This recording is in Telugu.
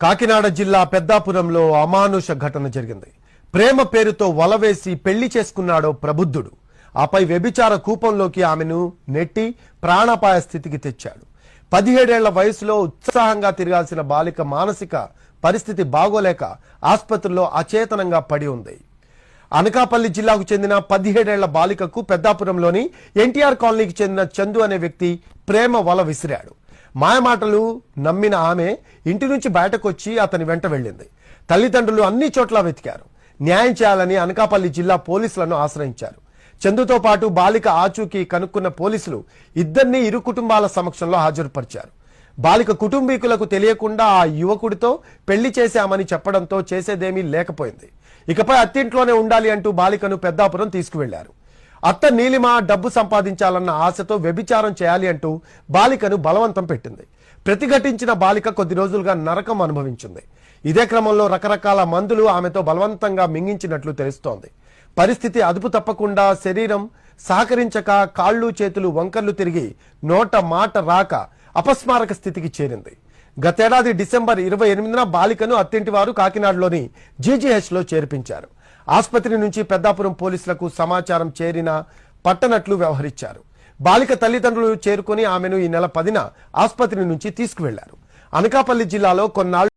కాకినాడ జిల్లా పెద్దాపురంలో అమానుష ఘటన జరిగింది. ప్రేమ పేరుతో వలవేసి పెళ్లి చేసుకున్నాడో ప్రబుద్ధుడు. ఆపై వ్యభిచార కూపంలోకి ఆమెను నెట్టి ప్రాణాపాయ స్థితికి తెచ్చాడు. 17 ఏళ్ల వయసులో ఉత్సాహంగా తిరగాల్సిన బాలిక మానసిక పరిస్థితి బాగోలేక ఆసుపత్రిలో అచేతనంగా పడి ఉంది. అనకాపల్లి జిల్లాకు చెందిన 17 ఏళ్ల బాలికకు పెద్దాపురంలోని ఎన్టీఆర్ కాలనీకి చెందిన చందు అనే వ్యక్తి ప్రేమ వల విసిరాడు. మాయమాటలు నమ్మిన ఆమె ఇంటి నుంచి బయటకొచ్చి అతని వెంట వెళ్ళింది. తల్లిదండ్రులు అన్ని చోట్ల వెతికారు. న్యాయం చేయాలని అనకాపల్లి జిల్లా పోలీసులను ఆశ్రయించారు. చందుతో పాటు బాలిక ఆచూకీ కనుక్కున్న పోలీసులు ఇద్దరిని ఇరు కుటుంబాల సమక్షంలో హాజరుపరిచారు. బాలిక కుటుంబీకులకు తెలియకుండా ఆ యువకుడితో పెళ్లి చేశామని చెప్పడంతో చేసేదేమీ లేకపోయింది. ఇకపై అత్తింట్లోనే ఉండాలి అంటూ బాలికను పెద్దాపురం తీసుకువెళ్లారు. అత్త నీలిమ డబ్బు సంపాదించాలన్న ఆశతో వ్యభిచారం చేయాలి అంటూ బాలికను బలవంతం పెట్టింది. ప్రతిఘటించిన బాలిక కొద్ది రోజులుగా నరకం అనుభవించింది. ఇదే క్రమంలో రకరకాల మందులు ఆమెతో బలవంతంగా మింగించినట్లు తెలుస్తోంది. పరిస్థితి అదుపు తప్పకుండా శరీరం సహకరించక కాళ్ళు చేతులు వంకర్లు తిరిగి నోట మాట రాక అపస్మారక స్థితికి చేరింది. గతేడాది డిసెంబర్ 28న బాలికను అత్తింటి వారు కాకినాడలోని జీజీహెచ్లో చేర్పించారు. ఆసుపత్రి నుంచి పెద్దాపురం పోలీసులకు సమాచారం చేరిన పట్టనట్లు వ్యవహరించారు. బాలిక తల్లిదండ్రులు చేరుకుని ఆమెను ఈ నెల 10న ఆసుపత్రి నుంచి తీసుకువెళ్లారు. అనకాపల్లి జిల్లాలో కొన్నాళ్లు